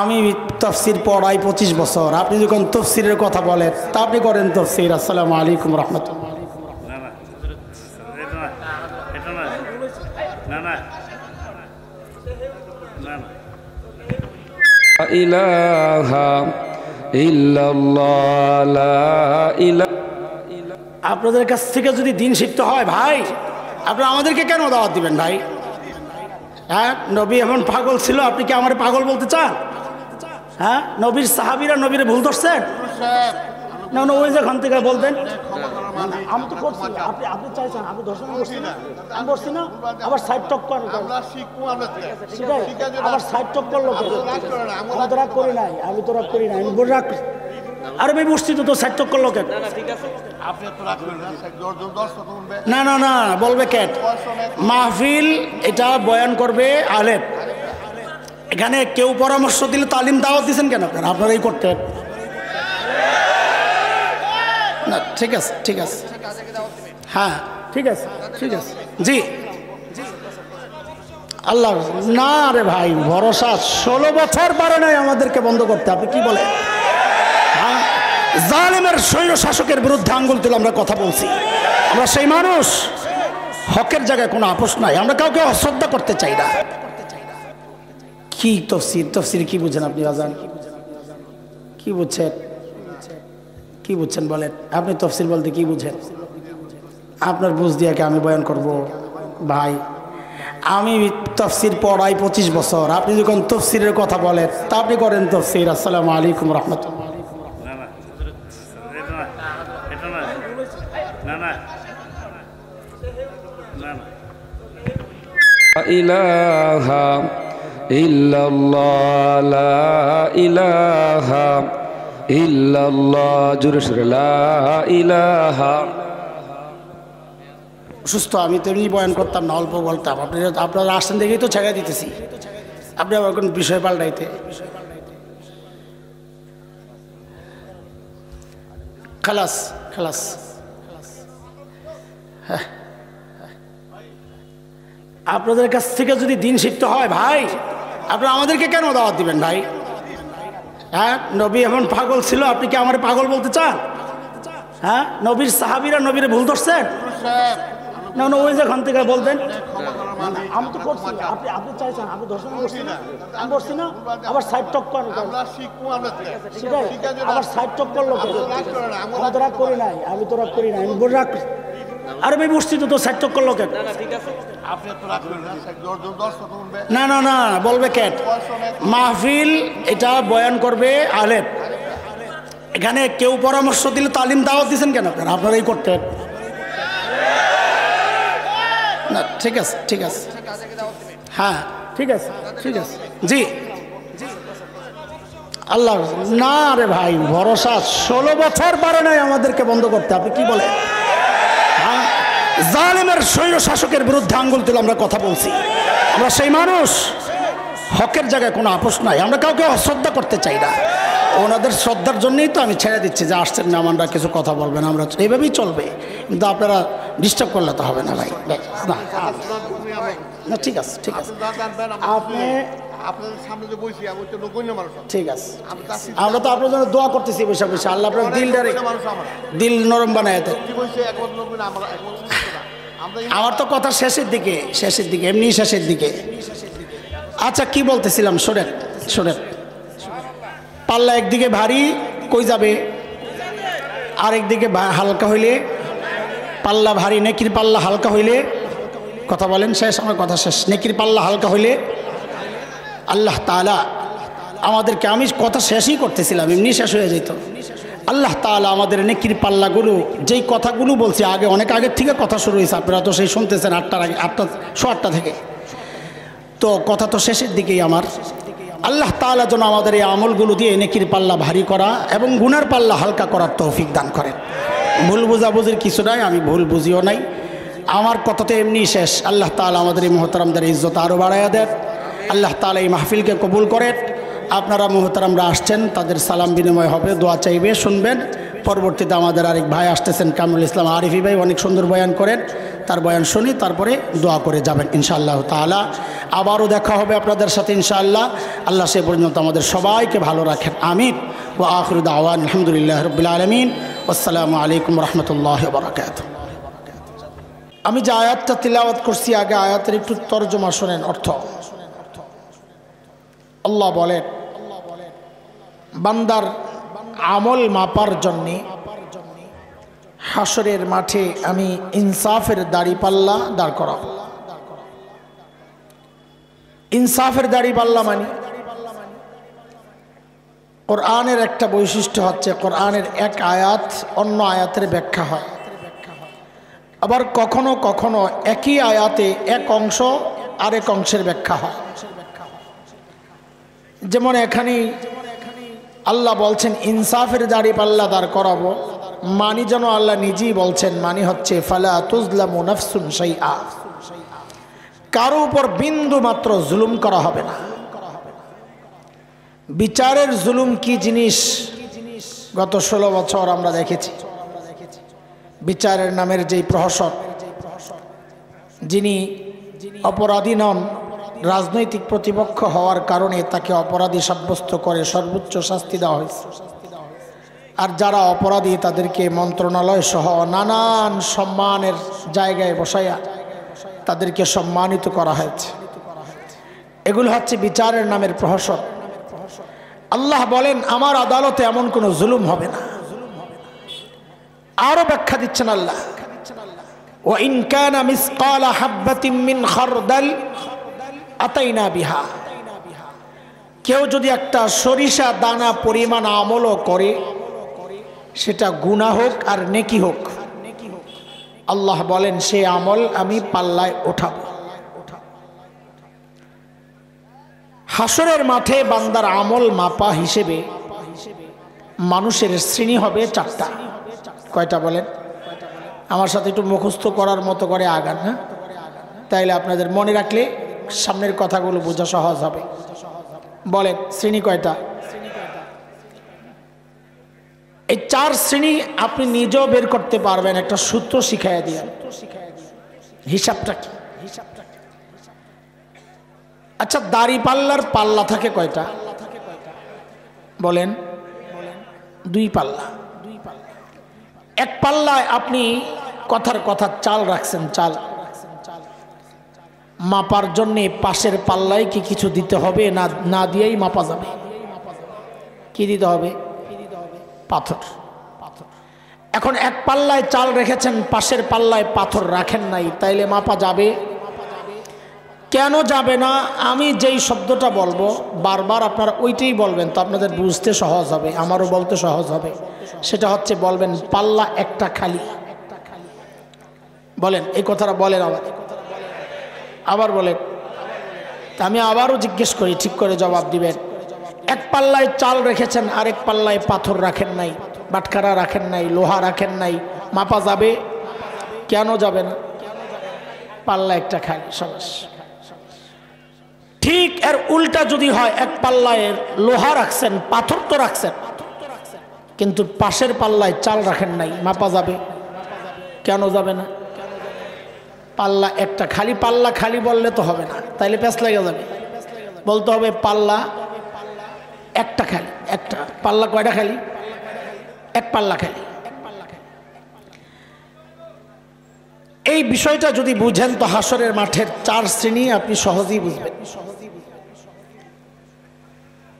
আমি তফসির পড়াই 25 বছর। আপনি যখন তফসিরের কথা বলেন তা আপনি করেন তফসির। আসসালামু আলাইকুম রহমতুল্লাহ। আপনাদের কাছ থেকে যদি দিন শিখতে হয় ভাই, আপনারা আমাদেরকে কেন দাওয়াত দিবেন ভাই? হ্যাঁ, নবী এমন পাগল ছিল, আপনি কি আমার পাগল বলতে চান? হ্যাঁ, নবীর সাহাবীরা নবীরে ভুল ধরছেন না? ওই যেখান থেকে বলতেন আমি তো করছি, আপনি চাইছেন, আপনি ধর্ষণ করছেন না, আমি করছি না, আবার সাইড টক করেন, আবার সাইড টক করলো। আমি তো রাগ করি নাই, আমি তো রাগ করি নাই, আমি বলে রাখ। আরে ভাই বসছি তো, সাইড টক করলো কেন? না না না, বলবে কেন? মাহফিল এটা বয়ান করবে আলেম। এখানে কেউ পরামর্শ দিলে তালিম দাওয়াত দিচ্ছেন কেন আপনারা? আপনারাই করতেন না। ঠিক আছে, ঠিক আছে, হ্যাঁ ঠিক আছে, ঠিক আছে, জি আল্লাহ না রে ভাই, ভরসা 16 বছর পারে নাই আমাদেরকে বন্ধ করতে। আপনি কি বলেন? হ্যাঁ, জালেমের স্বৈর শাসকের বিরুদ্ধে আঙ্গুল তুলে আমরা কথা বলছি। আমরা সেই মানুষ, হকের জায়গায় কোনো আপোষ নাই, আমরা কাউকে অশ্রদ্ধা করতে চাই না। কি তফসির, তফসির কি বুঝেন আপনি? আজান কি বুঝছেন? কি বুঝছেন বলেন? আপনি তফসির বলতে কি বুঝেন? আপনার বুঝ দিয়ে কি আমি বয়ান করব? ভাই আমি তফসির পড়াই 25 বছর। আপনি যখন তফসিরের কথা বলেন তা আপনি করেন তফসির। আসসালামু আলাইকুম রহমতুল্লাহ। ইলাহা ইল্লাল্লাহ লা ইলাহা ইল্লাল্লাহ জোরে সোরে লা ইলাহা। সুস্থ আমি তো এমনি বয়ান করতাম না, অল্প বলতাম। আপনারা আসছেন দেখেই তো ছেড়ে দিতেছি। আপনি আবার কোন বিষয় পাল্টাইতে খালাস খালাস। হ্যাঁ, আপনাদের কাছ থেকে যদি দিন শিখতে হয় ভাই, আপনারা আমাদেরকে কেন দাওয়াত দিবেন ভাই? হ্যাঁ, নবী এমন পাগল ছিল, আপনি কি আমার পাগল বলতে চান? হ্যাঁ, নবীর সাহাবীরা নবীরে ভুল ধরছেন না? ওই যেখান থেকে বলতেন আমি তো করছি, আপনি চাইছেন, আপনি ধর্ষণ করছেন না, আমি করছি না, আবার সাইড টক করেন, আবার সাইড টক করলো। আমি তো রাগ করি নাই, আমি তো রাগ করি নাই, আমি বলে রাখ। আরে ভাই বসছি তো, সাইড টক করলো কেন? না না না, বলবে কেন? মাহফিল এটা বয়ান করবে আলেম। এখানে কেউ পরামর্শ দিলে তালিম দাওয়াত দিচ্ছেন কেন আপনারা? আপনারাই করতেন না। ঠিক আছে, ঠিক আছে, হ্যাঁ ঠিক আছে, ঠিক আছে, জি আল্লাহ না রে ভাই, ভরসা 16 বছর পারে নাই আমাদেরকে বন্ধ করতে। আপনি কি বলেন? হ্যাঁ, জালেমের স্বৈর শাসকের বিরুদ্ধে আঙ্গুল তুলে আমরা কথা বলছি। আমরা সেই মানুষ, হকের জায়গায় কোনো আপোষ নাই, আমরা কাউকে অশ্রদ্ধা করতে চাই না। ওনাদের শ্রদ্ধার জন্যই তো আমি ছেড়ে দিচ্ছি যে আসছেন না, আমরা কিছু কথা বলবেন, আমরা এইভাবেই চলবে। কিন্তু আপনারা ডিস্টার্ব করলে তো হবে না ভাই। না না, ঠিক আছে, ঠিক আছে, আপনি ঠিক আছে, আমরা তো আপনার জন্য দোয়া করতেছি বসে বসে। আল্লাহ আপনার দিল নরম বানায়। আমার তো কথা শেষের দিকে, শেষের দিকে, এমনি শেষের দিকে। আচ্ছা কি বলতেছিলাম, শোনেন শোনেন। পাল্লা একদিকে ভারী কই যাবে, আরেকদিকে হালকা হইলে পাল্লা ভারী, নেকির পাল্লা হালকা হইলে, কথা বলেন শেষ, আমার কথা শেষ। নেকির পাল্লা হালকা হইলে আল্লাহ তাআলা আমাদেরকে, আমি কথা শেষই করতেছিলাম, এমনি শেষ হয়ে যেত। আল্লাহ তাআলা আমাদের নেকির পাল্লাগুলো, যেই কথাগুলো বলছি আগে, অনেক আগের থেকে কথা শুরু হয়েছে, আপনারা তো সেই শুনতেছেন 8টার আগে, 8টা থেকে, তো কথা তো শেষের দিকেই আমার। আল্লাহ তাআলা যেন আমাদের এই আমলগুলো দিয়ে নেকির পাল্লা ভারী করা এবং গুনার পাল্লা হালকা করার তৌফিক দান করেন। ভুল বুঝাবুঝির কিছু নাই, আমি ভুল বুঝিও নাই, আমার কথাতে এমনি শেষ। আল্লাহ তাআলা আমাদের এই মুহতারামদের ইজ্জত আরও বাড়াইয়া দেন। আল্লাহ তাআলা এই মাহফিলকে কবুল করেন। আপনারা মুহতারামরা আসছেন, তাদের সালাম বিনিময় হবে, দোয়া চাইবে, শুনবেন। পরবর্তীতে আমাদের আরেক ভাই আসতেছেন কামরুল ইসলাম আরিফি ভাই, অনেক সুন্দর বয়ান করেন। তার বয়ান শুনি তারপরে দোয়া করে যাবেন ইনশাআল্লাহ তাআলা। আবারও দেখা হবে আপনাদের সাথে ইনশাআল্লাহ। আল্লাহ সে পর্যন্ত আমাদের সবাইকে ভালো রাখেন, আমিন। ওয়া আখিরু দাওয়ানা আলহামদুলিল্লাহি রাব্বিল আলামিন। আসসালামু আলাইকুম ওয়া রাহমাতুল্লাহি ওয়া বারাকাতুহু। আমি যে আয়াতটা তিলাওয়াত করছি, আগে আয়াতের একটু তরজমা শোনেন, অর্থ। আল্লাহ বলেন, বান্দার আমল মাপার জন্যে হাসরের মাঠে আমি ইনসাফের দাড়িপাল্লা দাঁড় করাবো। ইনসাফের দাড়িপাল্লা মানে কোরআনের একটা বৈশিষ্ট্য হচ্ছে, কোরআনের এক আয়াত অন্য আয়াতের ব্যাখ্যা হয়। আবার কখনো কখনো একই আয়াতে এক অংশ আরেক অংশের ব্যাখ্যা হয়। যেমন এখানে আল্লাহ বলছেন ইনসাফের দাড়িপাল্লা দাঁড় করাবো, মানি যেন আল্লাহ নিজেই বলছেন, মানি হচ্ছে ফালা তুজলামু নাফসুন শাইআ, কারো উপর বিন্দু মাত্র জুলুম করা হবে না। বিচারের জুলুম কি জিনিস গত 16 বছর আমরা দেখেছি। বিচারের নামের যেই প্রহসন, যিনি অপরাধী নন, রাজনৈতিক প্রতিপক্ষ হওয়ার কারণে তাকে অপরাধী সাব্যস্ত করে সর্বোচ্চ শাস্তি দেওয়া হয়েছে। আর যারা অপরাধী তাদেরকে মন্ত্রণালয় সহ নানান সম্মানের জায়গায় বসাইয়া তাদেরকে সম্মানিত করা হয়েছে। এগুলো হচ্ছে বিচারের নামের প্রহসন। আল্লাহ বলেন আমার আদালতে এমন কোনো জুলুম হবে না। আরো ব্যাখ্যা দিচ্ছেন আল্লাহ, ওয়া ইন কানা মিসকালা হাববাতিন মিন খারদাল আতাইনা বিহা, কেউ যদি একটা সরিষা দানা পরিমাণ আমলও করে, সেটা গুনাহ হোক আর নেকি হোক, আল্লাহ বলেন সে আমল আমি পাল্লায় ওঠাবো। হাসরের মাঠে বান্দার আমল মাপা হিসেবে মানুষের শ্রেণী হবে 4টা। কয়টা বলেন? আমার সাথে একটু মুখস্থ করার মতো করে আগান, হ্যাঁ? তাইলে আপনাদের মনে রাখলে সামনের কথাগুলো বোঝা সহজ হবে। বলেন শ্রেণী কয়টা? এই 4 শ্রেণী আপনি নিজেও বের করতে পারবেন, একটা সূত্র শিখাইয়া দিয়ে। হিসাবটা কি? আচ্ছা, দাড়িপাল্লার পাল্লা থাকে কয়টা বলেন? 2 পাল্লা। এক পাল্লায় আপনি কথার কথা চাল রাখছেন, চাল মাপার জন্যে পাশের পাল্লায় কি কিছু দিতে হবে? না দিয়েই মাপা যাবে। কি দিতে হবে? পাথর। এখন এক পাল্লায় চাল রেখেছেন, পাশের পাল্লায় পাথর রাখেন নাই, তাইলে মাপা যাবে? কেন যাবে না? আমি যেই শব্দটা বলবো বারবার আপনারা ওইটাই বলবেন, তো আপনাদের বুঝতে সহজ হবে, আমারও বলতে সহজ হবে। সেটা হচ্ছে বলবেন পাল্লা একটা খালি। বলেন এই কথাটা বলেন, আবার বলেন। তা আমি আবারও জিজ্ঞেস করি, ঠিক করে জবাব দিবেন। এক পাল্লায় চাল রেখেছেন, আরেক পাল্লায় পাথর রাখেন নাই, বাটখারা রাখেন নাই, লোহা রাখেন নাই, মাপা যাবে? কেন যাবে না? পাল্লা একটা খালি, সবাস। ঠিক এর উল্টা যদি হয়, এক পাল্লায় লোহা রাখছেন, পাথর তো রাখছেন, কিন্তু পাশের পাল্লায় চাল রাখেন নাই, মাপা যাবে? কেন যাবে না? পাল্লা একটা খালি। পাল্লা খালি বললে তো হবে না, তাইলে প্যাঁচ লেগে যাবে। বলতে হবে পাল্লা একটা খালি। একটা পাল্লা কয়টা খালি? এক পাল্লা খালি। এই বিষয়টা যদি বুঝেন তো হাসরের মাঠের 4 শ্রেণী আপনি সহজেই বুঝবেন।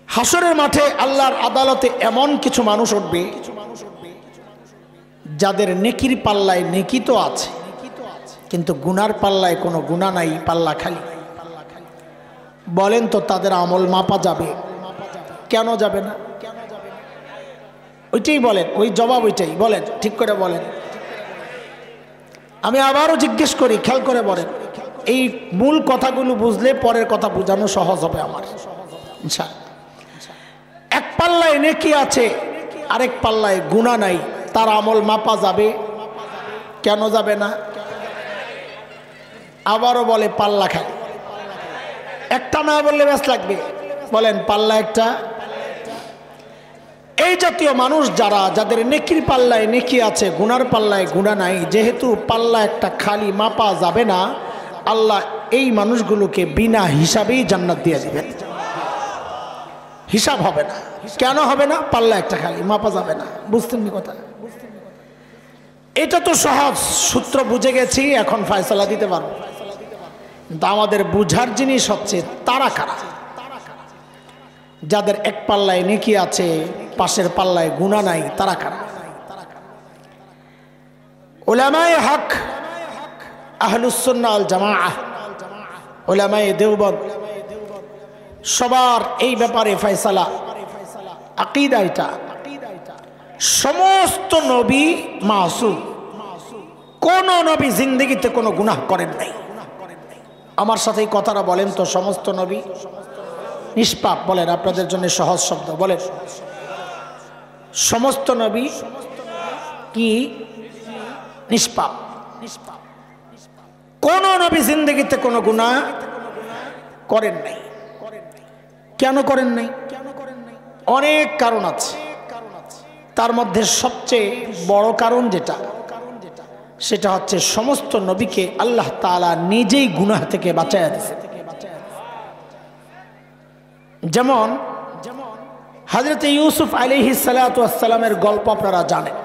হাসরের মাঠে আল্লাহর আদালতে এমন কিছু মানুষ উঠবে যাদের নেকির পাল্লায় নেকি তো আছে, কিন্তু গুনার পাল্লায় কোনো গুনাহ নাই, পাল্লা খালি। বলেন তো তাদের আমল মাপা যাবে? কেন যাবে না? ওইটাই বলেন, ওই জবাব ওইটাই বলেন, ঠিক করে বলেন। আমি আবারও জিজ্ঞেস করি, খেয়াল করে বলেন। এই মূল কথাগুলো বুঝলে পরের কথা বোঝানো সহজ হবে আমার ইনশাআল্লাহ। এক পাল্লায় নেকি আছে, আরেক পাল্লায় গুনাহ নাই, তার আমল মাপা যাবে? কেন যাবে না? আবারও বলে পাল্লা খালি। একটা না বললে ব্যাস লাগবে। বলেন পাল্লা একটা। এই জাতীয় মানুষ যারা, যাদের নেকির পাল্লায় নেকি আছে, গুনার পাল্লায় গুনাহ নাই, যেহেতু পাল্লা একটা খালি মাপা যাবে না, আল্লাহ এই মানুষগুলোকে বিনা হিসাবেই জান্নাত দিয়ে দিবেন। হিসাব হবে না। কেন হবে না? পাল্লা একটা খালি, মাপা যাবে না। বুঝতেন নি কথা? এটা তো সহজ সূত্র বুঝে গেছি, এখন ফয়সালা দিতে পারবো। কিন্তু আমাদের বুঝার জিনিস হচ্ছে তারা কারা, যাদের এক পাল্লায় নেকি আছে, পাশের পাল্লায় গুনাহ নাই, তারা কারা? উলামায়ে হক, আহলুস সুন্নাহ ওয়াল জামাআহ, উলামায়ে দেওবন্দ, সবার এই ব্যাপারে ফয়সালা, আকীদা এটা, সমস্ত নবী মাসুম, কোন নবী জিন্দেগিতে কোনো গুনাহ করেন নাই। আমার সাথে এই কথাটা বলেন তো, সমস্ত নবী নিষ্পাপ বলেন, আপনাদের জন্য সহজ শব্দ বলেন, সমস্ত নবী কি নিষ্পাপ? কোন নবী জিন্দেগিতে কোনো গুনাহ করেন নাই। কেন করেন নাই? অনেক কারণ আছে। তার মধ্যে সবচেয়ে বড় কারণ যেটা, সেটা হচ্ছে সমস্ত নবীকে আল্লাহ তাআলা নিজেই গুনাহ থেকে বাঁচায়া দিয়েছেন। যেমন হযরত ইউসুফ আলাইহিস সালাতু ওয়াস সালামের গল্প আপনারা জানেন।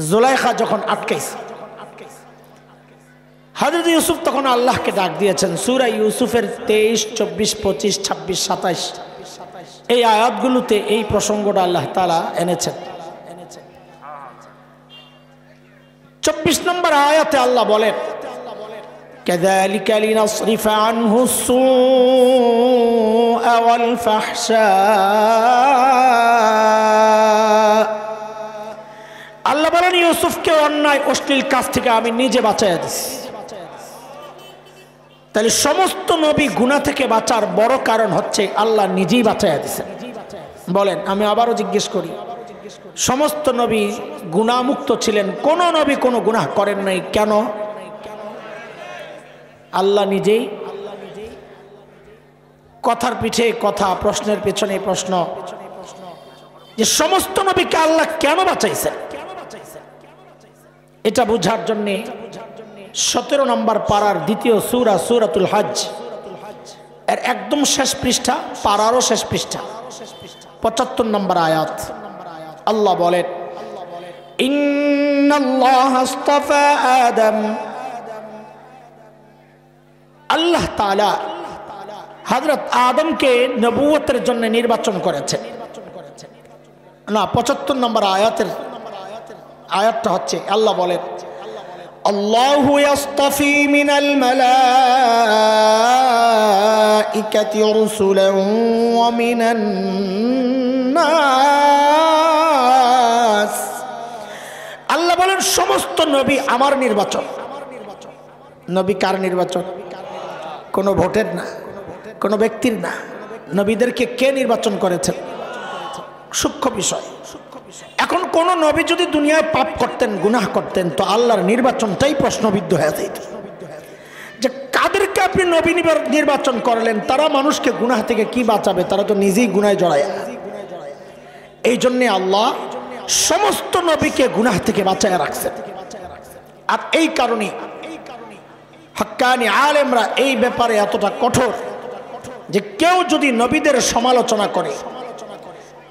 জুলাইখা যখন আটকাইছে, হযরত ইউসুফ তখন আল্লাহকে ডাক দিয়েছেন। সূরা ইউসুফের 23, 24, 25, 26, 27 এই আয়াতগুলোতে এই প্রসঙ্গটা আল্লাহ তাআলা এনেছেন। 24 নম্বর আয়াতে আল্লাহ বলেন, কাযালিকা লিনাসরিফা আনহু সুআ ওয়াল ফাহশা। আল্লাহ বলেন ইউসুফকে অন্যায় অশ্লীল কাজ থেকে আমি নিজে বাঁচাইয়া দিছি। তাহলে সমস্ত নবী গুনাহ থেকে বাঁচার বড় কারণ হচ্ছে আল্লাহ নিজেই বাঁচাইয়া দিয়েছেন। বলেন, আমি আবারও জিজ্ঞেস করি, সমস্ত নবী গুনাহমুক্ত ছিলেন, কোন নবী কোনো গুনাহ করেন নাই। কেন? আল্লাহ নিজেই। কথার পিছে কথা, প্রশ্নের পেছনে প্রশ্ন, যে সমস্ত নবীকে আল্লাহ কেন বাঁচাইছেন, এটা বুঝার জন্য 17 নম্বর পারার দ্বিতীয় সূরা, সূরাতুল হজ এর একদম শেষ পৃষ্ঠা, পারারও শেষ পৃষ্ঠা, 75 নম্বর আয়াত আল্লাহ বলেন, ইন্নাল্লাহা আসতাফা আদম। আল্লাহ তাআলা হযরত আদমকে নবুয়তের জন্য নির্বাচন করেছেন। না, 75 নম্বর আয়াতটা হচ্ছে আল্লাহ বলেন, আল্লাহু ইয়াসতাফি মিনাল মালাইকাতি রাসূলান ওয়া মিনান নাস। আল্লাহ বলেন সমস্ত নবী আমার নির্বাচন। নবী কার নির্বাচন? কোনো ভোটের না, কোনো ব্যক্তির না। নবীদেরকে কে নির্বাচন করেছেন? সূক্ষ্ম বিষয়। এখন কোন নবী যদি দুনিয়ায় পাপ করতেন, গুনাহ করতেন, তো আল্লাহর নির্বাচনটাই প্রশ্নবিদ্ধ হয়ে যেত। যে কাদেরকে আপনি নবী নির্বাচন করলেন, তারা মানুষকে গুনাহ থেকে কি বাঁচাবে? তারা তো নিজেই গুনায় জড়ায়। এই জন্যে আল্লাহ সমস্ত নবীকে গুনাহ থেকে বাঁচায় রাখছেন। আর এই কারণে হক্কানি আলেমরা এই ব্যাপারে এতটা কঠোর যে কেউ যদি নবীদের সমালোচনা করে,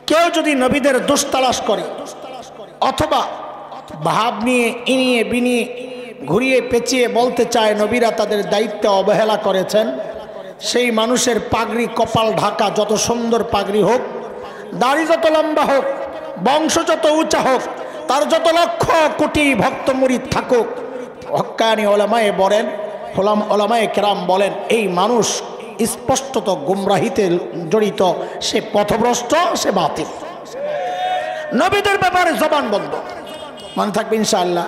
কেউ যদি নবীদের দোষ তালাশ করে, অথবা ভাব নিয়ে ইনিয়ে বিনিয়ে ঘুরিয়ে পেঁচিয়ে বলতে চায় নবীরা তাদের দায়িত্বে অবহেলা করেছেন, সেই মানুষের পাগড়ি, কপাল ঢাকা যত সুন্দর পাগড়ি হোক, দাড়ি যত লম্বা হোক, বংশ যত উঁচা হোক, তার যত লক্ষ কোটি ভক্ত মুরিদ থাকুক, হক্কানি ওলামায়ে বলেন, ওলামায়ে কেরাম বলেন, এই মানুষ স্পষ্টত গুমরাহিতে জড়িত, সে পথভ্রষ্ট, সে বাতিল। নবীদের ব্যাপারে জবান বন্ধ, মনে থাকবে ইনশাআল্লাহ।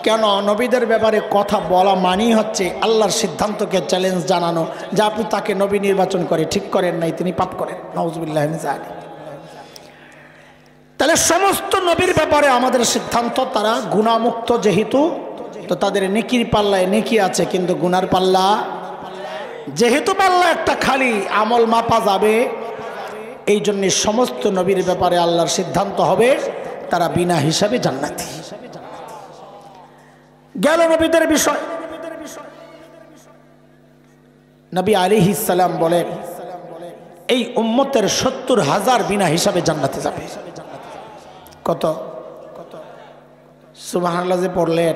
কেন? নবীদের ব্যাপারে কথা বলা মানেই হচ্ছে আল্লাহর সিদ্ধান্তকে চ্যালেঞ্জ জানানো, যে আপনি তাকে নবী নির্বাচন করে ঠিক করেন নাই, তিনি পাপ করেন। নাউজুবিল্লাহি মিন যালিক। তাহলে সমস্ত নবীর ব্যাপারে আমাদের সিদ্ধান্ত, তারা গুনাহমুক্ত যেহেতু, তো তাদের নেকির পাল্লায় নেকি আছে, কিন্তু গুনার পাল্লা যেহেতু পাল্লা একটা খালি, আমল মাপা যাবে, এই জন্য সমস্ত নবীর ব্যাপারে আল্লাহর সিদ্ধান্ত হবে তারা বিনা হিসাবে জান্নাতি। গেল নবীদের বিষয়। নবী আলাইহিস সালাম বলেন এই উম্মতের ৭০,০০০ বিনা হিসাবে জান্নাতে যাবে। কত? সুবহানাল্লাহ যে পড়লেন,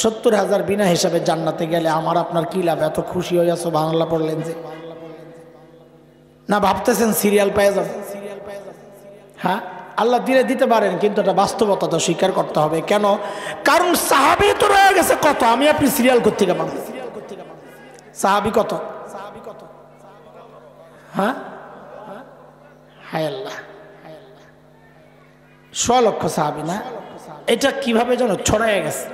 ৭০,০০০ বিনা হিসাবে জান্নাতে গেলে আমার আপনার কি লাভ? এত খুশি হইয়া সুবহানাল্লাহ পড়লেন যে, না ভাবতেছেন সিরিয়াল পেয়ে যাবে? হ্যাঁ, আল্লাহ দিলে দিতে পারেন, কিন্তু এটা বাস্তবতা তো স্বীকার করতে হবে। কেন? কারণ সাহাবী তো রয়ে গেছে কত, আমি আপনি সিরিয়াল করতে পাবো। সাহাবী কত? হ্যাঁ, হায় আল্লাহ, ১০০ লক্ষ সাহাবী না? এটা কিভাবে যেন ছড়ায় গেছে।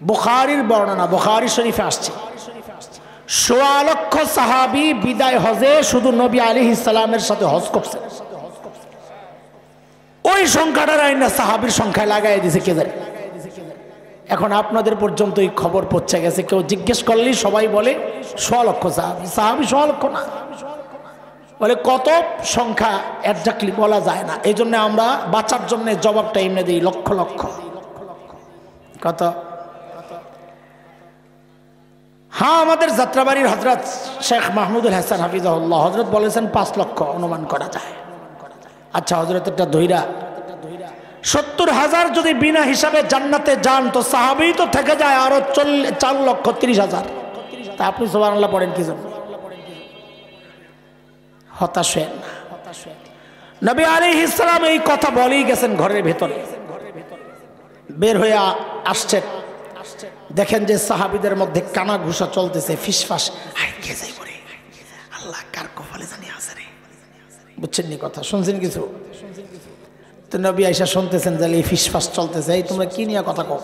বুখারীর বর্ণনা, বুখারী শরীফে আসছে ১০০ লক্ষ সাহাবী বিদায় হজে শুধু নবী আলাইহিস সালামের সাথে হজ করছে। ওই সংখ্যাটা রাইনা সাহাবীর সংখ্যায় লাগাই দিয়েছে কে জানে। এখন আপনাদের পর্যন্ত এই খবর পৌঁছে গেছে, কেউ জিজ্ঞেস করলেই সবাই বলে ১০০ লক্ষ সাহাবী। সাহাবী ১০০ লক্ষ না, বলে কত সংখ্যা একজাক্টলি বলা যায় না। এই জন্য আমরা বাঁচার জন্য জবাবটা এমনি দিই লক্ষ লক্ষ। কত? হ্যাঁ, আমাদের যাত্রাবাড়ির হযরত শেখ মাহমুদুল হাসান হাফিজাহুল্লাহ হযরত বলেছেন ৫ লক্ষ অনুমান করা যায়। আচ্ছা, হযরতেরটা ধইরা ৭০,০০০ যদি বিনা হিসাবে জান্নাতে যান তো সাহাবী তো থেকে যায় আরো ৪,৩০,০০০। তা আপনি সুবহানাল্লাহ পড়েন কি জন্য? হতাশ হয়েন না। নবী আলাইহিস সালাম এই কথা বলেই গেছেন ঘরের ভেতরে, বের হয়ে আসছেন, দেখেন যে সাহাবীদের মধ্যে কানা ঘুষা চলতেছে, ফিসফাস, কে যাই করে আল্লাহ কার কপালে জানি আছে রে। বুঝছেন নি কথা? শুনছেন কিছু? তো নবী আয়েশা শুনতেছেন যে এই ফিসফাস চলতেছে, এই তোমরা কি নিয়ে কথা কও?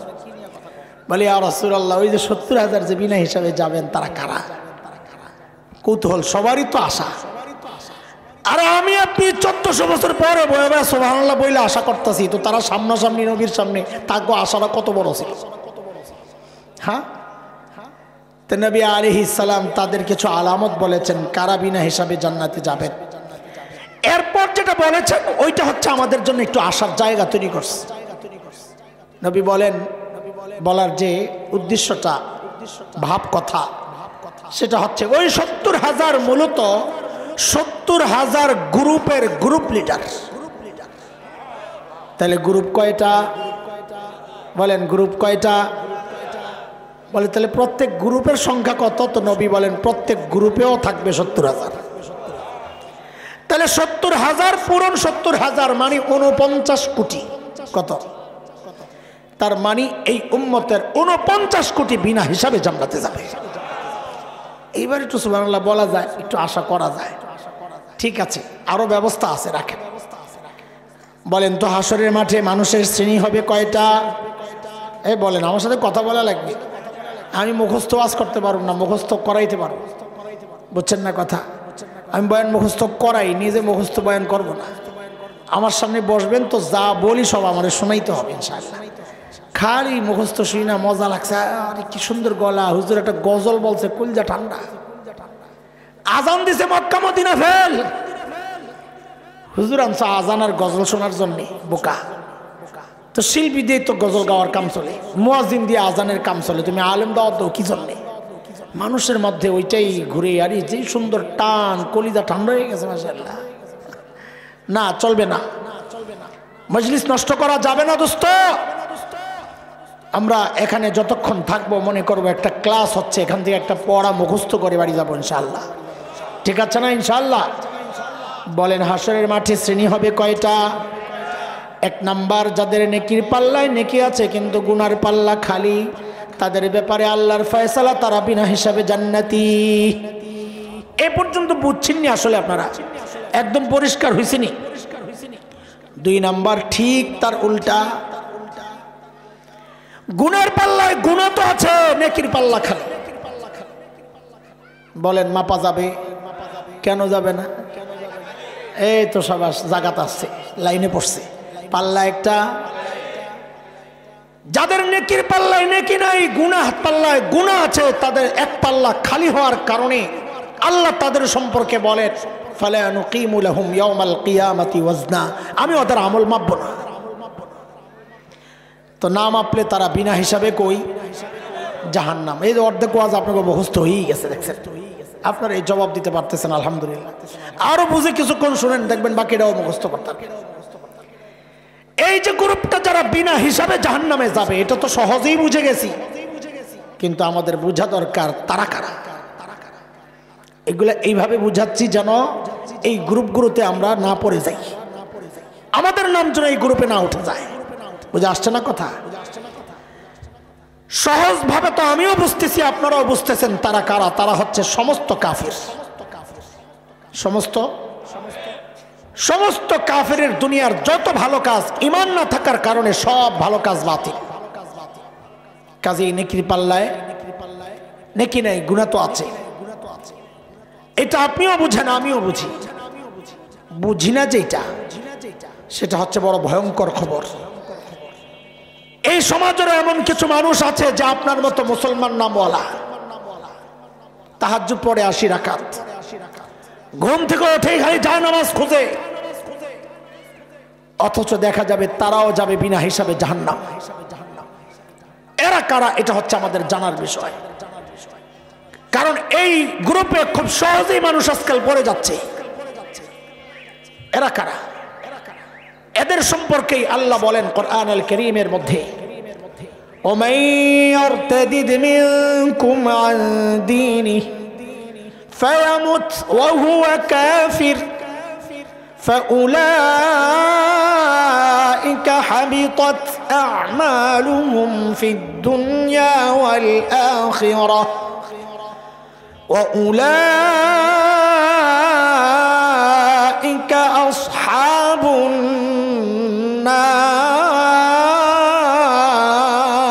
বলে ইয়া রাসূলুল্লাহ, ওই যে ৭০,০০০ যে বিনা হিসাবে যাবেন তারা কারা? কৌতূহল সবারই তো আশা। আর আমি আপনি ১৪০০ বছর পরে বয়ে সুবহানাল্লাহ বইলে আশা করতেছি, তো তারা সামনাসামনি নবীর সামনে থাকবো, আশাটা কত বড় ছিল। হ্যাঁ, তো নবী আলাইহিস সালাম তাদের কিছু আলামত বলেছেন কারা বিনা হিসাবে জান্নাতে যাবেন। এরপর যেটা বলেছেন ওইটা হচ্ছে আমাদের জন্য একটু আশার জায়গা তৈরি করছে। নবী বলেন, বলার যে উদ্দেশ্যটা, ভাব কথা, সেটা হচ্ছে ওই ৭০,০০০ মূলত ৭০,০০০ গ্রুপের গ্রুপ লিডার। তাহলে গ্রুপ কয়টা? বলেন গ্রুপ কয়টা? বলে তাহলে প্রত্যেক গ্রুপের সংখ্যা কত? তো নবী বলেন প্রত্যেক গ্রুপেও থাকবে ৭০,০০০। তাহলে ৭০,০০০ পূরণ ৭০,০০০ মানে ৪৯ কোটি। কত? তার মানে এই উম্মতের ৪৯ কোটি বিনা হিসাবে জান্নাতে যাবে। এইবার একটু সুবহানাল্লাহ বলা যায়, একটু আশা করা যায়। ঠিক আছে, আরো ব্যবস্থা আছে, রাখেন। বলেন তো হাসরের মাঠে মানুষের শ্রেণী হবে কয়টা? এই বলেন, আমার সাথে কথা বলা লাগবে। আমি মুখস্থ ওয়াজ করতে পারব না, মুখস্থ করাইতে পারবো। বুঝছেন না কথা? আমি বয়ান মুখস্থ করাই, নিজে মুখস্থ বয়ান করব না। আমার সামনে বসবেন তো যা বলি সব আমার শোনাইতে হবে ইনশাআল্লাহ। খালি মুখস্থ শুই না, মজা লাগছে, আরে কি সুন্দর গলা, হুজুর একটা গজল বলছে, কলজা ঠান্ডা। আজান দিছে মক্কা মদিনা ফেল, হুজুর আনছে আজান আর গজল শোনার জন্যে, বোকা। তো শিল্পী দিয়ে তো গজল গাওয়ার কাম চলে, মুয়াজ্জিন দিয়ে আজানের কাম চলে, তুমি আলেম দাও তো কি জন্যে? মানুষের মধ্যে ওইটাই ঘুরে, আরে যে সুন্দর টান, কলিজা ঠান্ডা হয়ে গেছে মাশাআল্লাহ। না, চলবে না, মজলিস নষ্ট করা যাবে না দোস্ত। আমরা এখানে যতক্ষণ থাকবো মনে করবো একটা ক্লাস হচ্ছে, এখান থেকে একটা পড়া মুখস্থ করে বাড়ি যাবো ইনশাআল্লাহ। ঠিক আছে না ইনশাআল্লাহ? বলেন হাসরের মাঠে শ্রেণী হবে কয়টা? ১ নাম্বার, যাদের নেকির পাল্লায় নেকি আছে কিন্তু গুনার পাল্লা খালি, তাদের ব্যাপারে আল্লাহর ফয়সালা, তারা বিনা হিসাবে জান্নাতি। এ পর্যন্ত বুঝছেননি আসলে আপনারা? একদম পরিষ্কার হয়েছেনি? ২ নাম্বার, ঠিক তার উল্টা, গুনার পাল্লায় গুনাহ তো আছে, নেকির পাল্লা খালি। বলেন মাপা যাবে? কেন যাবে না? এই তো সবাই জাগাত আসছে, লাইনে পড়ছে, পাল্লা একটা। যাদের নেকির পাল্লায় নেকি নাই, গুনাহ পাল্লায় গুনাহ আছে, তাদের এক পাল্লা খালি হওয়ার কারণে আল্লাহ তাদের সম্পর্কে বলেন ফালা নুকিমু লাহুম ইয়াউমাল কিয়ামাতি ওয়াজনা, আমি ওদের আমল মাপব না। তো না মাপলে তারা বিনা হিসাবে কই জাহান্নাম। এই যে অর্ধেক ওয়াজ আপনাকে মুখস্থ হয়েই গেছে, দেখছেন আপনারা এই জবাব দিতে পারতেছেন আলহামদুলিল্লাহ। আরো বুঝে কিছুক্ষণ শুনেন, দেখবেন বাকিটাও মুখস্থ করতে হবে। এই যে গ্রুপটা যারা বিনা হিসাবে জাহান্নামে যাবে এটা তো সহজেই বুঝে গেছি, কিন্তু আমাদের বোঝা দরকার তারা কারা। এগুলা এইভাবে বুঝাচ্ছি যেন এই গ্রুপগুলোতে আমরা না পড়ে যাই, আমাদের নাম যেন এই গ্রুপে না উঠে যায়। বুঝে আসছে না কথা? সহজ ভাবে তো আমিও বুঝতেছি, আপনারাও বুঝতেছেন তারা কারা। তারা হচ্ছে সমস্ত কাফির, সমস্ত কাফিরের দুনিয়ার যত ভালো কাজ ঈমান না থাকার কারণে সব ভালো কাজ বাতিল। কাজেই নেকির পাল্লায় নেকি নাই, গুনাহ তো আছে। এটা আপনিও বুঝেন, আমিও বুঝি। বুঝি না যেটা, সেটা হচ্ছে বড় ভয়ঙ্কর খবর। এই সমাজের এমন কিছু মানুষ আছে যে আপনার মতো মুসলমান নামওয়ালা, তাহাজ্জুদ পড়ে 80 রাকাত, ঘুম থেকে উঠে খালি জায়নামাজ খোঁজে, অথচ দেখা যাবে তারাও যাবে বিনা হিসাবে জাহান্নাম। এরা কারা এটা হচ্ছে আমাদের জানার বিষয়, কারণ এই গ্রুপে খুব সহজেই মানুষ আজকাল পড়ে যাচ্ছে। এরা কারা? এদের সম্পর্কেই আল্লাহ বলেন কোরআনুল কারীমের মধ্যে, ومن يرتد منكم عن دينه فيمت وهو كافر فأولئك حبطت أعمالهم في الدنيا والآخرة وأولئك أصحاب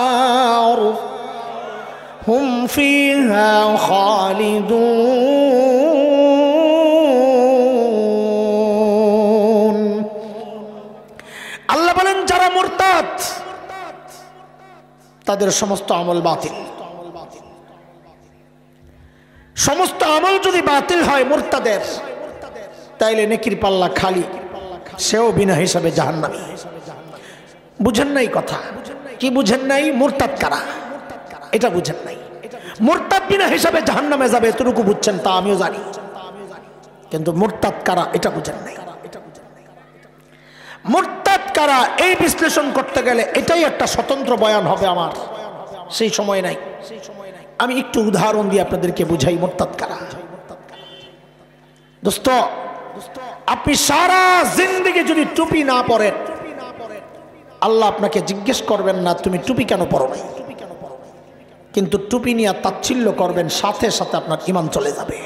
النار هم فيها خالدون। আল্লাহ বলেন যারা মুরতাদ তাদের সমস্ত আমল বাতিল। সমস্ত আমল যদি বাতিল হয় মুরতাদের, তাইলে নেকির পাল্লা খালি, সেও বিনা হিসাবে জাহান্নামী। বুঝেন নাই কথা? কি বুঝেন নাই? মুরতাদ কারা এটা বুঝেন নাই। মুরতাদ বিনা হিসাবে জাহান্নামে যাবে এতটুকু বুঝছেন, তা আমিও জানি, কিন্তু মুরতাদ কারা এটা বুঝেন নাই। মুরতাদ কারা এই বিশ্লেষণ করতে গেলে এটাই একটা স্বতন্ত্র বয়ান হবে আমার, সেই সময় নাই। আমি একটু উদাহরণ দিয়ে আপনাদেরকে বুঝাই মুরতাদ কারা। দোস্ত, আপনি সারা জিন্দেগি যদি টুপি না পরেন, আল্লাহ আপনাকে জিজ্ঞেস করবেন না তুমি টুপি কেন পরো নাই, কিন্তু টুপি নিয়ে তাচ্ছিল্য করবেন, সাথে সাথে আপনার ঈমান চলে যাবে।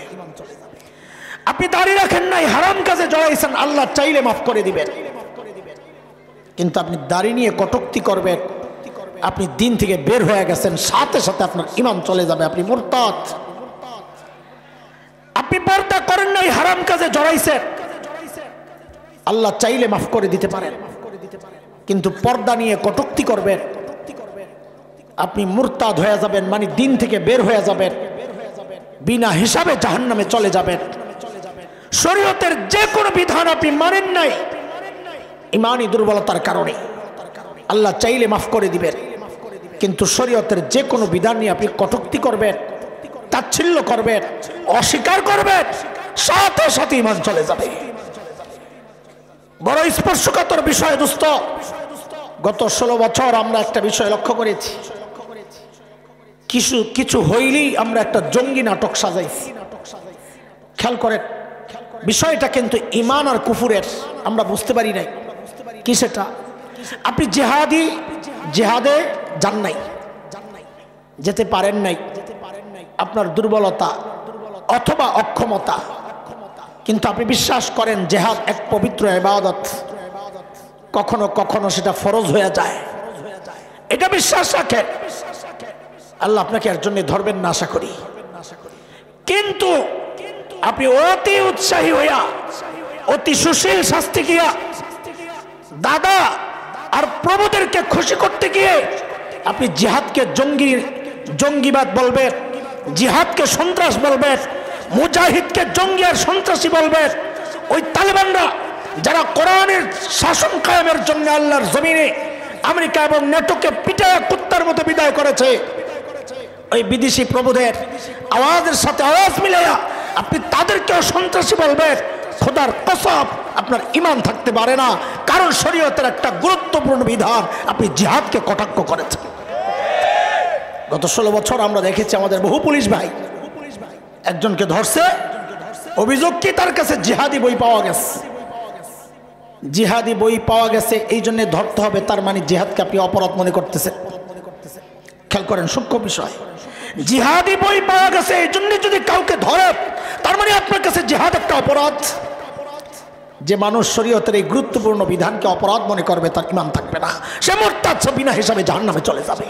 আপনি দাড়ি রাখেন নাই, হারাম কাজে জড়াইছেন, আল্লাহ চাইলে মাফ করে দিবেন, কিন্তু আপনি দাড়ি নিয়ে কটূক্তি করবেন, আপনি দিন থেকে বের হয়ে গেছেন, সাথে সাথে আপনার ঈমান চলে যাবে, আপনি মুরতাদ। আপনি পর্দা করেন নাই, হারাম কাজে জড়াইছেন, আল্লাহ চাইলে মাফ করে দিতে পারেন, কিন্তু পর্দা নিয়ে কটূক্তি করবেন, আপনি মুরতাদ হয়ে যাবেন, মানে দিন থেকে বের হয়ে যাবেন, বিনা হিসাবে জাহান্নামে চলে যাবেন। শরীয়তের যে কোনো বিধান আপনি মানেন নাই, ঈমানি দুর্বলতার কারণে আল্লাহ চাইলে মাফ করে দিবেন, কিন্তু শরীয়তের যে কোনো বিধান নিয়ে আপনি কটূক্তি করবেন, তাচ্ছিল্য করবেন, অস্বীকার করবেন, সাথে সাথে ঈমান চলে যাবে। বড় স্পর্শকাতর বিষয় দোস্ত। গত 16 বছর আমরা একটা বিষয় লক্ষ্য করেছি, কিছু হইলেই আমরা একটা জঙ্গি নাটক সাজাইছি। খেয়াল করেন বিষয়টা কিন্তু ঈমান আর কুফুরের, আমরা বুঝতে পারি নাই কি সেটা। আপনি জিহাদে যান নাই, যেতে পারেন নাই, আপনার দুর্বলতা অথবা অক্ষমতা, কিন্তু আপনি বিশ্বাস করেন জিহাদ এক পবিত্র ইবাদত, কখনো কখনো সেটা ফরজ হয়ে যায়, এটা বিশ্বাস রাখেন। আল্লাহ আপনাকে এর জন্য ধরবেন না আশা করি, কিন্তু আপনি অতি উৎসাহী হইয়া, অতি সুশীল শাস্তি গিয়া, দাদা আর প্রভুদেরকে খুশি করতে গিয়ে আপনি জিহাদকে জঙ্গিবাদ বলবেন, জিহাদকে সন্ত্রাস বলবেন, মুজাহিদকে জঙ্গি আর সন্ত্রাসী বলবে ওই তালেবানরা যারা কোরআনের শাসন কায়েমের জন্য আল্লাহর জমিনে আমেরিকা এবং নেটোকে পিটায় কুত্তার মতো বিদায় করেছে, ওই বিদেশি প্রভুদের আওয়াজের সাথে আওয়াজ মিলাইয়া আপনি তাদেরকেও সন্ত্রাসী বলবেন, খোদার কসম আপনার ঈমান থাকতে পারে না। কারণ শরীয়তের একটা গুরুত্বপূর্ণ বিধান আপনি জিহাদকে কটাক্ষ করেছেন। গত 16 বছর আমরা দেখেছি আমাদের বহু পুলিশ ভাই একজনকে ধরছে, অভিযোগ কি তার কাছে জিহাদি বই পাওয়া গেছে। জিহাদি বই পাওয়া গেছে এই জন্য ধরতে হবে, তার মানে জিহাদকে আপনি অপরাধ মনে করতেছেন। খেয়াল করেন, সূক্ষ্ম বিষয়। জিহাদি বই পাওয়া গেছে এই জন্য যদি কাউকে ধরে তার মানে আপনার কাছে জিহাদ একটা অপরাধ। যে মানুষ শরীয়তের এই গুরুত্বপূর্ণ বিধানকে অপরাধ মনে করবে তার ঈমান থাকবে না, সে মুরতাদ, বিনা হিসাবে জাহান্নামে চলে যাবে।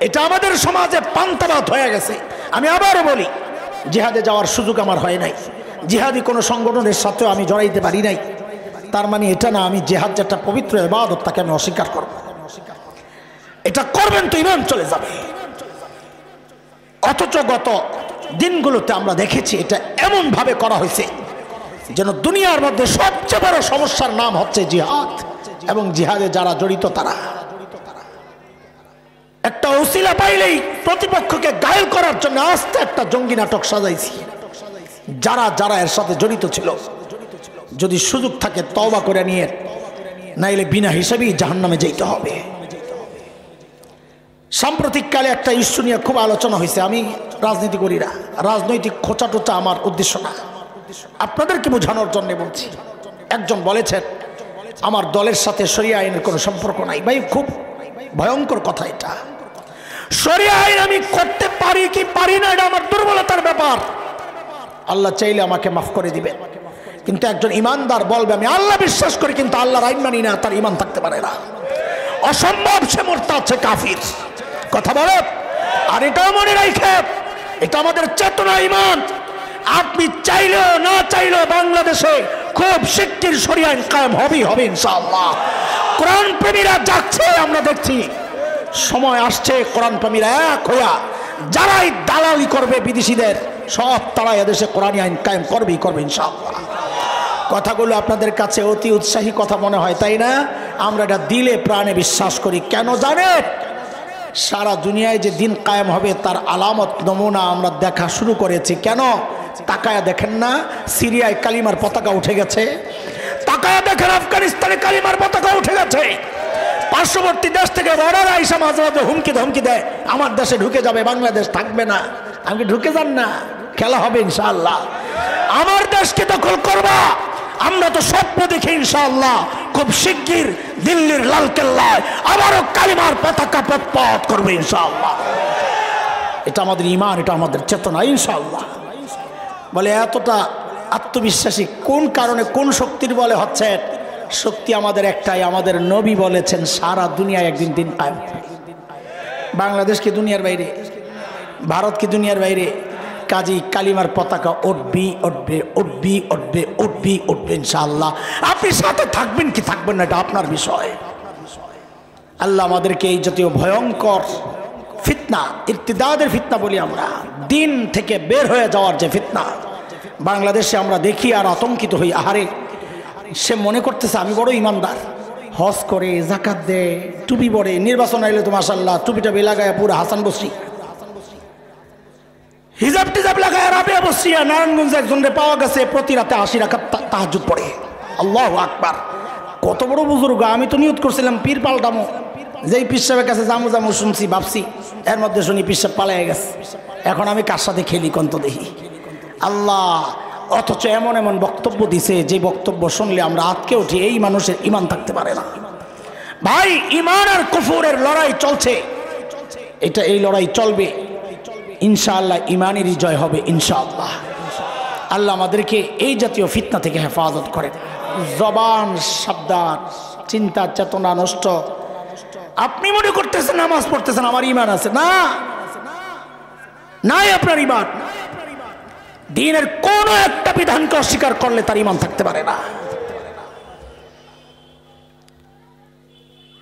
এটা আমাদের সমাজে পান্তাবাদ হয়ে গেছে। আমি আবারও বলি, জিহাদে যাওয়ার সুযোগ আমার হয় নাই, জিহাদি কোনো সংগঠনের সাথেও আমি জড়াইতে পারি নাই। তার মানে এটা না আমি জিহাদ যেটা পবিত্র ইবাদত তাকে আমি অস্বীকার করব। এটা করবেন তো ঈমান চলে যাবে। অথচ গত দিনগুলোতে আমরা দেখেছি এটা এমন ভাবে করা হয়েছে যেন দুনিয়ার মধ্যে সবচেয়ে বড় সমস্যার নাম হচ্ছে জিহাদ, এবং জিহাদে যারা জড়িত তারা একটা ওসিলা পাইলেই প্রতিপক্ষকে ঘায়েল করার জন্য আস্তে একটা জঙ্গি নাটক সাজাইছি। যারা যারা এর সাথে জড়িত ছিল যদি সুযোগ থাকে তওবা করে নিয়ে, নাইলে বিনা হিসাবেই জাহান্নামে যেতে হবে। সাম্প্রতিককালে একটা ইস্যু নিয়ে খুব আলোচনা হয়েছে। আমি রাজনীতি করি না, রাজনৈতিক খোঁচা টোচা আমার উদ্দেশ্য না, আপনাদেরকে বোঝানোর জন্য বলছি। একজন বলেছেন আমার দলের সাথে শরিয়া আইনের কোনো সম্পর্ক নাই। ভাই, খুব ভয়ঙ্কর কথা এটা। শরিয়া আইন আমি করতে পারি কি পারি না এটা আমার দুর্বলতার ব্যাপার। আল্লাহ চাইলে আমাকে মাফ করে দিবেন, কিন্তু একজন ইমানদার বলবে আমি আল্লাহ বিশ্বাস করি কিন্তু আল্লাহর আইন মানি না, তার ঈমান থাকতে পারে না। অসম্ভব, সে মুরতাদ, সে কাফির। কথা বলে। আর এটাও মনে রাখে, এটা আমাদের চেতনা, ঈমান। আপনি চাইলেও না চাইলেও বাংলাদেশে খুব শিগগির শরিয়া আইন কায়েম হবেই হবে ইনশাআল্লাহ। কোরআন প্রেমীরা যাচ্ছে, আমরা দেখছি সময় আসছে কোরআন প্রেমীরা এক হইয়া যারাই দালালি করবে বিদেশিদের সব তারা এদেশে কোরআন আইন কায়েম করবেই করবে ইনশাআল্লাহ। কথাগুলো আপনাদের কাছে অতি উৎসাহী কথা মনে হয়, তাই না? আমরা এটা দিলে প্রাণে বিশ্বাস করি। কেন জানেন? সারা দুনিয়ায় যে দিন কায়েম হবে তার আলামত নমুনা আমরা দেখা শুরু করেছি। কেন? তাকায়া দেখেন না, সিরিয়ায় কালিমার পতাকা উঠে গেছে। তাকায়া দেখেন আফগানিস্তানে কালিমার পতাকা উঠে গেছে। পার্শ্ববর্তী দেশ থেকে বর্ডার আইসা মাঝে মাঝে হুমকি ধমকি দেয় আমার দেশে ঢুকে যাবে, বাংলাদেশ থাকবে না। আমি ঢুকে যান না, খেলা হবে ইনশাআল্লাহ। আমার দেশকে দখল করবা, আমরা তো স্বপ্ন দেখি ইনশাআল্লাহ খুব শিগগির দিল্লির লালকেল্লায় আবারও কালিমার পতাকা পথ করবে ইনশাআল্লাহ। এটা আমাদের ঈমান, এটা আমাদের চেতনা ইনশাআল্লাহ। বলে এতটা আত্মবিশ্বাসী কোন কারণে, কোন শক্তির বলে হচ্ছে? শক্তি আমাদের একটাই, আমাদের নবী বলেছেন সারা দুনিয়ায় একদিন দিন কায়েম। বাংলাদেশ কি দুনিয়ার বাইরে? ভারত কি দুনিয়ার বাইরে? কাজী কালিমার পতাকা উঠবি উঠবে উঠবি উঠবে উঠবি উঠবে ইনশাআল্লাহ। আপনি সাথে থাকবেন কি থাকবেন না এটা আপনার বিষয়। আল্লাহ আমাদেরকে এই জাতীয় ভয়ঙ্কর ফিতনা, ইরতিদাদের ফিতনা বলি আমরা, দিন থেকে বের হয়ে যাওয়ার যে ফিতনা বাংলাদেশে আমরা দেখি আর আতঙ্কিত হই। আহারে, সে মনে করতেছে আমি বড় ইমানদার, হজ করে, যাকাত দেয়, টুপি পরে, নির্বাচন আইলে তো মাশাআল্লাহ টুপিটা লাগায় পুরো হাসান বসরি, হিজাব টিজাব লাগায় রাবিয়া বসরিয়া। নারায়ণগঞ্জে একজনকে পাওয়া গেছে প্রতি রাতে 80 রাকাত তাহাজ্জুদ পড়ে। আল্লাহু আকবার, কত বড় বুজুর্গ! আমি তো নিয়ত করছিলাম পীর পাল্টামো, যেই পীর সাহেবের কাছে জামু জামু শুনছি ভাবছি, এর মধ্যে শুনি পীর সাহেব পালিয়ে গেছে। এখন আমি কার সাথে খেলি কন্ত দেখি আল্লাহ। অথচ এমন এমন বক্তব্য দিছে যে বক্তব্য শুনলে আমরা আটকে উঠি, এই মানুষের ঈমান থাকতে পারে না। ভাই, ঈমান আর কুফরের লড়াই চলছে, এটা এই লড়াই চলবে ইনশাআল্লাহ। ঈমানেরই জয় হবে ইনশাআল্লাহ। আল্লাহ আমাদেরকে এই জাতীয় ফিতনা থেকে হেফাজত করেন। জবান, সাবধান, চিন্তা চেতনা নষ্ট। আপনি মনে করতেছেন নামাজ পড়তেছেন আমার ঈমান আছে, না নাই আপনার ঈমান। দ্বীনের কোন একটা বিধানকে অস্বীকার করলে তার ঈমান থাকতে পারে না।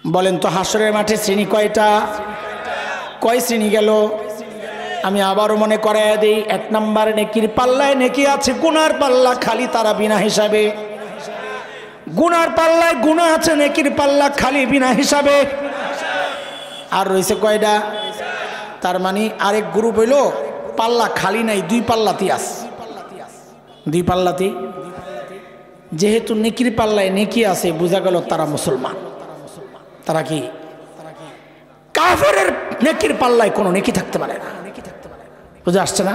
বলেন তো হাসরের মাঠে শ্রেণী কয়টা? কয় শ্রেণী গেল? আমি আবারও মনে করায় দিই, 1 নাম্বার নেকির পাল্লায় নেকি আছে, গুনার পাল্লা খালি তারা বিনা হিসাবে। গুনার পাল্লায় গুনাহ আছে, নেকির পাল্লা খালি বিনা হিসাবে। আর রয়েছে কয়টা? তার মানে আরেক গ্রুপ হইল পাল্লা খালি নাই, 2 পাল্লাতেই আছে। 2 পাল্লাতেই যেহেতু নেকির পাল্লায় নেকি আছে, বোঝা গেল তারা মুসলমান। তারা কি? কাফেরের নেকির পাল্লায় কোনো নেকি থাকতে পারে না। বুঝে আসছে না?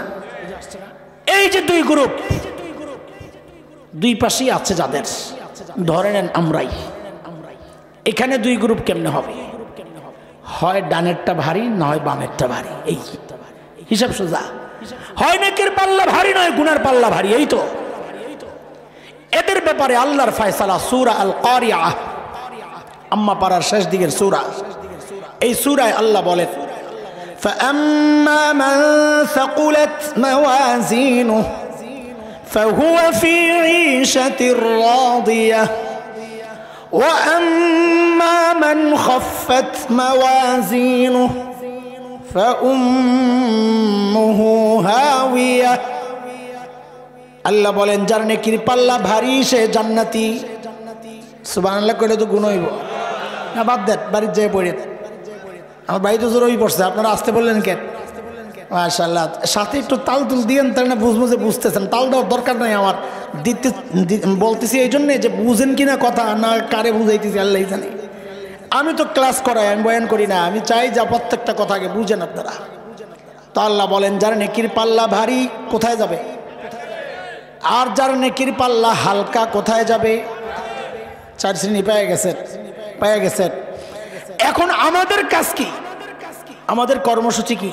এই যে 2 গ্রুপ, 2 পাশেই আছে যাদের, ধরে নেন আমরাই। এখানে 2 গ্রুপ কেমনে হবে? হয় ডানেরটা ভারী, না হয় বামেরটা ভারী। এই হিসাব সোজা। হয় নেকির পাল্লা ভারী, নয় গুনার পাল্লা ভারী। এই তো এদের ব্যাপারে আল্লাহর ফয়সালা। সূরা আল কারিয়া, আম্মা পারার শেষ দিকের সূরা। এই সূরায় আল্লাহ বলেন, فأما من ثقلت موازينه فهو في عيشة راضية وأما من خفت موازينه فأمه هاوية। আল্লাহ বলেন যার নেকির পাল্লা ভারী সে জান্নাতি। সুবহানাল্লাহ কইলে তো গুণ হইব না? বাদ দেন, বাড়ির যেয়ে পড়ে। আমার বাড়িতে জোরই পড়ছে, আপনারা আসতে বললেন কেন? মাশাআল্লাহ, সাথে একটু তাল তুল দিয়েন, তাই না বুঝবো যে বুঝতেছেন। তাল দেওয়ার দরকার নাই আমার, দিতে বলতেছি এই জন্যে যে বুঝেন কিনা কথা, না কারে বুঝাইতেছি আল্লাহ জানে। আমি তো ক্লাস করাই, আমি বয়ান করি না। আমি চাই যা প্রত্যেকটা কথাকে বুঝেন আপনারা। তো আল্লাহ বলেন যার নেকির পাল্লা ভারী কোথায় যাবে, আর যার নেকির পাল্লা হালকা কোথায় যাবে? 4 শ্রেণী পেয়ে গেছেন। এখন আমাদের কাজ কি? আমাদের কর্মসূচি কি?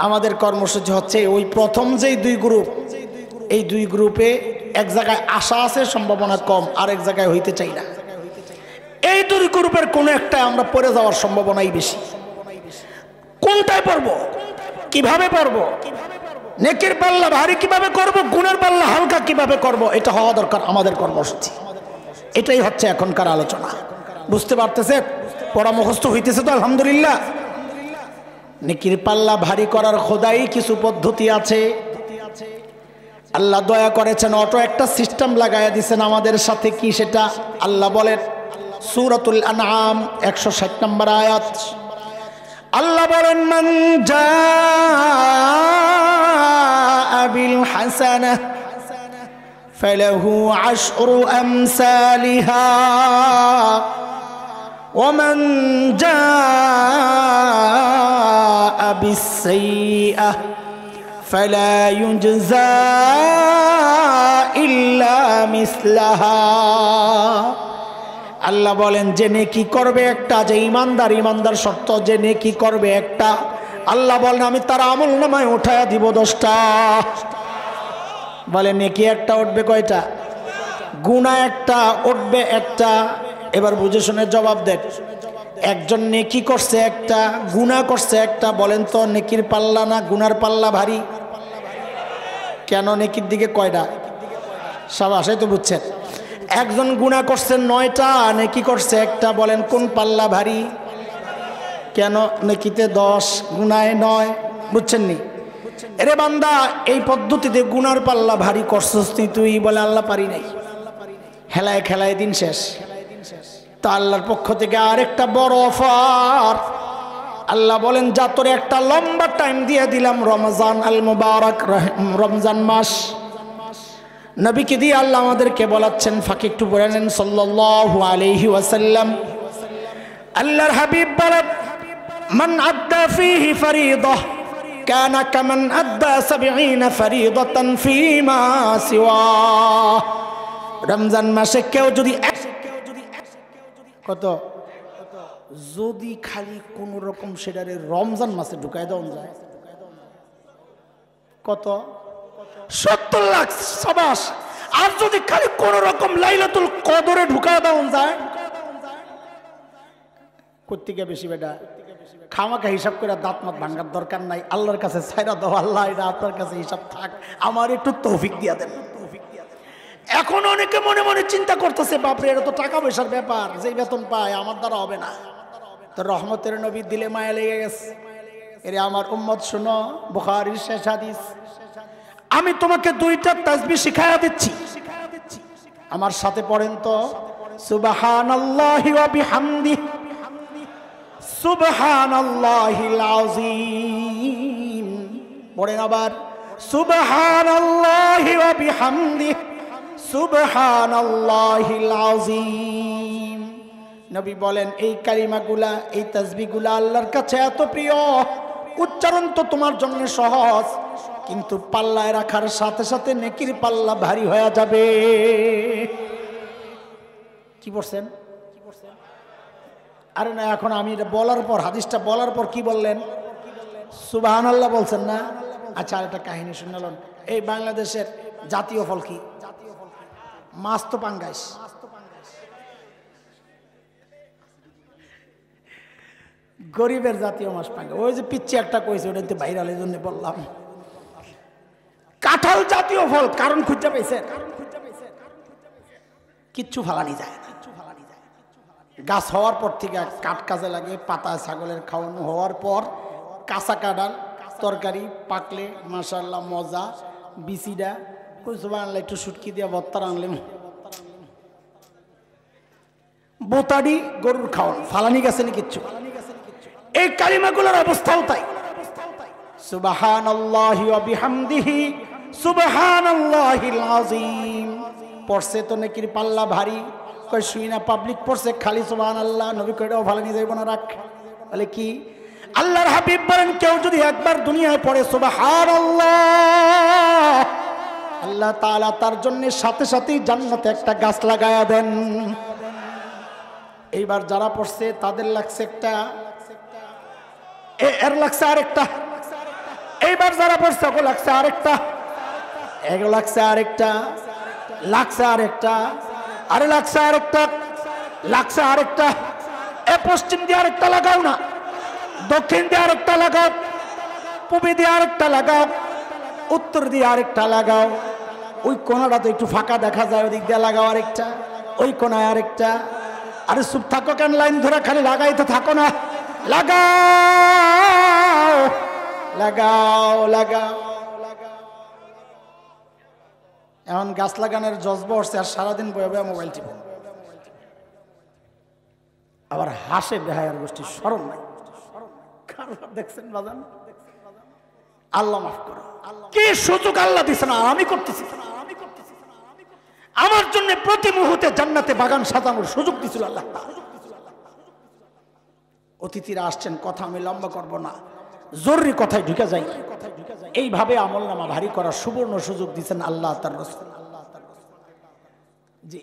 আমাদের কর্মসূচি হচ্ছে ওই প্রথম যেই 2 গ্রুপ, এই 2 গ্রুপে এক জায়গায় আশা আছে, সম্ভাবনা কম, আর এক জায়গায় হইতে চাই না। এই 2 গ্রুপের কোনো একটা আমরা পড়ে যাওয়ার সম্ভাবনাই বেশি। কোনটায় পড়বো, কিভাবে পড়বো, নেকির পাল্লা ভারী কিভাবে করব, গুনার পাল্লা হালকা কিভাবে করব, এটা হওয়া দরকার আমাদের কর্মসূচি। এটাই হচ্ছে এখনকার আলোচনা। বুঝতে পারতেছে? পড়া মুখস্থ হইতেছে তো আলহামদুলিল্লাহ। নেকির পাল্লা ভারী করার খোদাই কিছু পদ্ধতি আছে। আল্লাহ দয়া করেছেন, অটো একটা সিস্টেম লাগাইয়া দিয়েছেন আমাদের সাথে। কি সেটা? আল্লাহ বলেন সূরাতুল আনআম 160 নম্বর আয়াত। আল্লাহ বলেন মান জাআ বিল হাসানাহ ফালাহু আশরু আমসালিহা ওয়া মান জাআ বিস সাইয়্যাহ ফালা ইউজজা ইল্লা মিসলাহা। আল্লাহ বলেন যে নেকি করবে একটা, যে ইমানদার শর্ত, যে নেকি করবে একটা, আল্লাহ বলেন আমি তার আমল নামায় উঠায়া দিব 10টা। বলে নেকি একটা উঠবে কয়টা? গুনাহ একটা উঠবে একটা। এবার বুঝে শুনে জবাব দেন। একজন নেকি করছে একটা, গুনাহ করছে একটা। বলেন তো নেকির পাল্লা না গুনার পাল্লা ভারী? কেন? নেকির দিকে কয়টা? সাবাস, এই তো বুঝছেন। একজন গুনাহ করছে 9টা, নেকি করছে একটা। বলেন কোন পাল্লা ভারী? কেন? নেকিতে 10, গুনাহে 9। বুঝছেন নি? এরে বান্দা, এই পদ্ধতিতে গুনার পাল্লা ভারী করছস তুই। বলে আল্লাহ পারি নাই। হেলায় খেলায় দিন শেষ। তা আল্লাহর পক্ষ থেকে আরেকটা বড় অফার। আল্লাহ বলেন যা তোরে একটা লম্বা টাইম দিয়ে দিলাম, রমজান আল মুবারক, রমজান মাস। নবীকে দিয়ে আল্লাহ আমাদেরকে বলাচ্ছেন, ফাঁকে একটু পড়ে নেন সাল্লাল্লাহু আলাইহি ওয়াসাল্লাম। আল্লাহর হাবিব বলেন মান আদ্দা ফীহি ফরিদাহ কানা কামান আদ্দা 70 ফরিদাতান ফীমা সিওয়া। রমজান মাসে কেউ যদি কত যদি খালি কোন রকম সেটারে রমজান মাসে ঢুকায় দেওয়া যায়, কত? 70 লাখ। সাবাস। আর যদি খালি কোন রকম লাইলাতুল কদরে ঢুকায় দেওয়া যায়, কোত্থেকে বেশি বেটা? খামাকা হিসাব করে দাঁত মাত ভাঙার দরকার নাই। আল্লাহর কাছে ছাইরা দাও, আল্লাহ এটা আপনার কাছে হিসাব থাক, আমার একটু তৌফিক দিয়া দেন। এখন অনেকে মনে মনে চিন্তা করতেছে, বাপরে এটা তো টাকা পয়সার ব্যাপার, যেই বেতন পায় আমার দ্বারা হবে না। তো রহমতের নবী দিলে মায়া লেগে গেছে। এরে আমার উম্মত শুনো, বুখারীর শেষ হাদিস। আমি তোমাকে দুইটা তাসবিহ শিখায়া দিচ্ছি, আমার সাথে পড়েন তো। সুবহানাল্লাহি ওয়া বিহামদিহি, সুবহানাল্লাহিল আযীম। পড়েন আবার, সুবহানাল্লাহি ওয়া বিহামদিহি, সুবহানাল্লাহিল আযীম। নবী বলেন এই কালিমাগুলা, এই তাসবিহগুলা আল্লাহর কাছে এত প্রিয়, উচ্চারণ তো তোমার জন্য সহজ, কিন্তু পাল্লায় রাখার সাথে সাথে নেকির পাল্লা ভারী হয়ে যাবে। কি বলছেন? আরে না, এখন আমি এটা বলার পর, হাদিসটা বলার পর কি বললেন? সুবহানাল্লাহ বলছেন না? আচ্ছা, আরেকটা কাহিনী শুনলেন। এই বাংলাদেশের জাতীয় ফল কি? মাছ তো পাঙ্গাস। গরিবের জাতীয় মাছ পাঙ্গা। ওই যে পিচ্ছি একটা কইছে, ওটাতে ভাইরালের জন্য বললাম। কাঁঠাল জাতীয় ফল, কারণ খুঁজে পাইছে, কিচ্ছু ফালানি যায় না। গাছ হওয়ার পর থেকে কাঠ কাজে লাগে, পাতা ছাগলের খাওয়ানো হওয়ার পর কাঁচা কাঁঠাল তরকারি পাকলে মাশাআল্লাহ মজা। বিচিটা কইছো আনলে একটু শুটকি দিয়ে ভর্তা আনলে, বোতাডি গরুর খাওয়ান, ফালানি গেছে না কিচ্ছু। এই কালিমাগুলোর অবস্থাও তাই। সুবহানাল্লাহি ওয়া বিহামদিহি, সুবহানাল্লাহিল আযীম। পড়ছে তো নেকির পাল্লা ভারী। কই শুই না পাবলিক পড়ছে খালি সুবহানাল্লাহ, নবী কইটাও ফালানি যাইব না, রাখ। বলে কি? আল্লাহর হাবিব বলেন কেউ যদি একবার দুনিয়ায় পড়ে সুবহানাল্লাহ, আল্লাহ তাআলা তার জন্য সাথে সাথেই জান্নাতে একটা গাছ লাগায়া দেন। এইবার যারা পড়ছে তাদের লাগছে একটা, এর লাগছে আরেকটা। এইবার যারা পড়ছে ওকে লাগছে আরেকটা, এগুলো লাগছে আরেকটা, লাগছে আরেকটা, আরে লাগছে আরেকটা, লাগছে আরেকটা। এ পশ্চিম দিয়ে আরেকটা লাগাও না, দক্ষিণ দিয়ে আরেকটা লাগাও, পূবে দিয়ে আরেকটা লাগাও, উত্তর দিয়ে আরেকটা লাগাও। ওই কোনাটা তো একটু ফাঁকা দেখা যায়, ওদিক দিয়ে লাগাও আরেকটা, ওই কোনায় আরেকটা। আরে চুপ থাকো কেন? লাইন ধরে খালি লাগাইতে থাকো না, লাগাও লাগাও লাগাও। এখন গাছ লাগানোর জজবা উঠছে, আর সারাদিন বয়ে বয়ে মোবাইল টিপে, আবার হাসে বেহায়ার গোষ্ঠী, শরম নাই। দেখছেন বাজান? আল্লাহ মাফ করো, কি সুযোগ আল্লাহ দিছে না, আমি করতেছি। আমার জন্য প্রতি মুহূর্তে জান্নাতে বাগান সাজানোর সুযোগ দিছিল আল্লাহ। অতিথিরা আসছেন, কথা আমি লম্বা করব না, জরুরি কথায় ঢুকে যাই। এইভাবে আমলনামা ভারী করার সুবর্ণ সুযোগ দিচ্ছেন আল্লাহ তার রাসূল। জি।